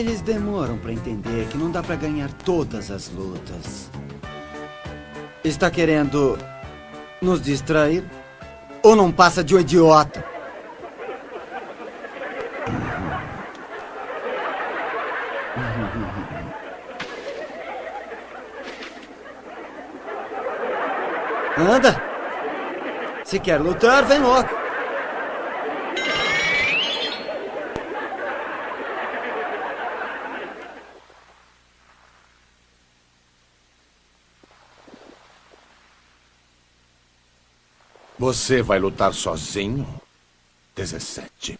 Eles demoram pra entender que não dá pra ganhar todas as lutas. Está querendo nos distrair? Ou não passa de um idiota? Anda! Se quer lutar, vem logo. Você vai lutar sozinho? 17.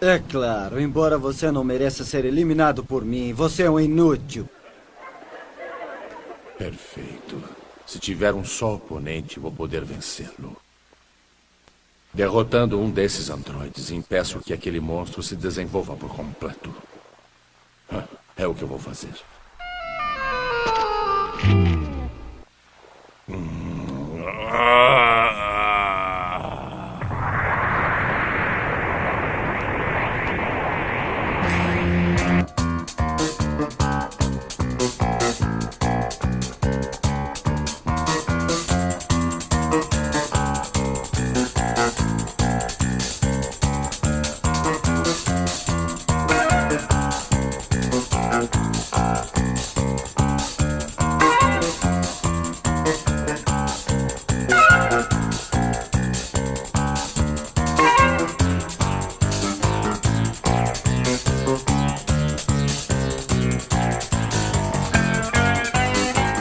É claro, embora você não mereça ser eliminado por mim, você é um inútil. Perfeito. Se tiver um só oponente, vou poder vencê-lo. Derrotando um desses androides, impeço que aquele monstro se desenvolva por completo. É o que eu vou fazer.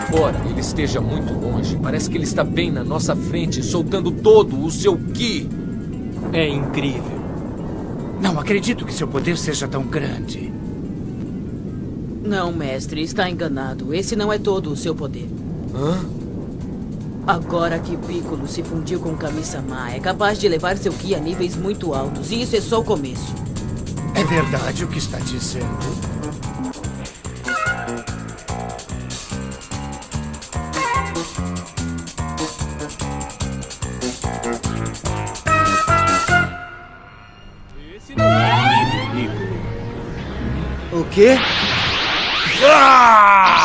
Embora ele esteja muito longe, parece que ele está bem na nossa frente, soltando todo o seu ki. É incrível. Não acredito que seu poder seja tão grande. Não, mestre, está enganado. Esse não é todo o seu poder. Hã? Agora que Piccolo se fundiu com Kami-sama, é capaz de levar seu ki a níveis muito altos. E isso é só o começo. É verdade o que está dizendo? Esse não é o Piccolo. O quê? Ah!